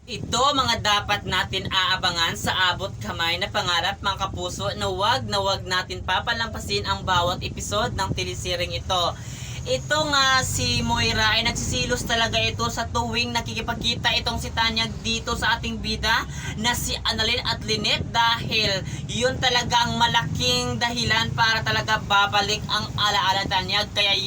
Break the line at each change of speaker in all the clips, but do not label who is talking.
Ito mga dapat natin aabangan sa abot kamay na pangarap mga kapuso na wag natin papalampasin ang bawat episode ng telesering ito. Ito nga si Moira ay nagsisilos talaga ito sa tuwing nakikipagkita itong si Tanyag dito sa ating bida na si Annalyn at Lynette dahil yun talaga ang malaking dahilan para talaga babalik ang alaala Tanyag. Kaya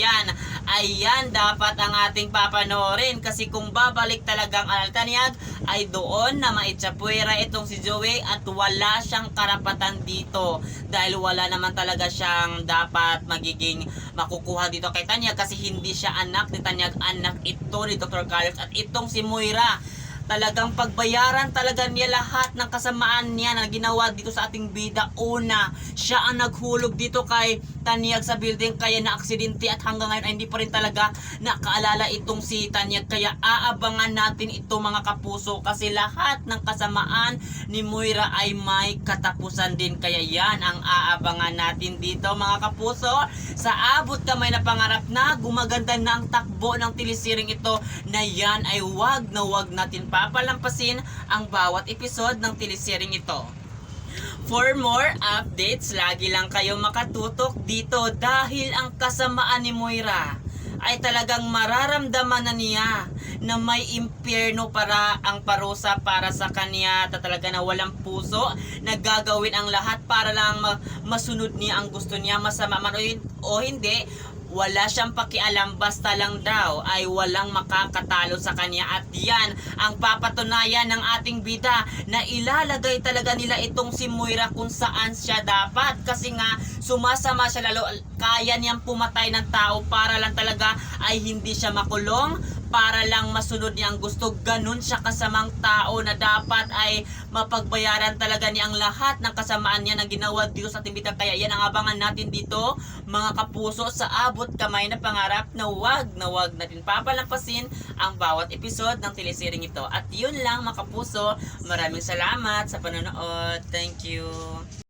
ayan dapat ang ating papanoorin kasi kung babalik talaga ang alaala Tanyag ay doon na maitsapuera itong si Joey at wala siyang karapatan dito dahil wala naman talaga siyang dapat magiging makukuha dito kay Tanyag kasi hindi siya anak ni Tanyag, anak ito ni Dr. Carlos at itong si Moira. Talagang pagbayaran talaga niya lahat ng kasamaan niya na ginawa dito sa ating bida. Una, siya ang naghulog dito kay Tanyag sa building kaya na-aksidente at hanggang ngayon ay hindi pa rin talaga nakaalala itong si Tanyag. Kaya aabangan natin ito mga kapuso kasi lahat ng kasamaan ni Moira ay may katapusan din. Kaya ang aabangan natin dito mga kapuso. Sa abot kamay na pangarap na gumaganda na ang takbo ng telesiring ito na ay wag natin papalampasin ang bawat episode ng telesering ito. For more updates, lagi lang kayo makatutok dito dahil ang kasamaan ni Moira ay talagang mararamdaman na niya na may impyerno para ang parusa para sa kanya at talaga na walang puso na gagawin ang lahat para lang masunod niya ang gusto niya, masama man o hindi. Wala siyang pakialam, basta lang daw ay walang makakatalo sa kanya at ang papatunayan ng ating bida na ilalagay talaga nila itong si Moira kung saan siya dapat kasi nga sumasama siya lalo, kaya niyang pumatay ng tao para lang talaga ay hindi siya makulong, para lang masunod niya ang gusto. Ganun siya kasamang tao na dapat ay mapagbayaran talaga niya ang lahat ng kasamaan niya na ginawa dito sa ating bida. Kaya ang abangan natin dito mga kapuso sa abot kamay na pangarap na wag natin papalampasin ang bawat episode ng telesering ito. At yun lang mga kapuso, maraming salamat sa panonood. Thank you.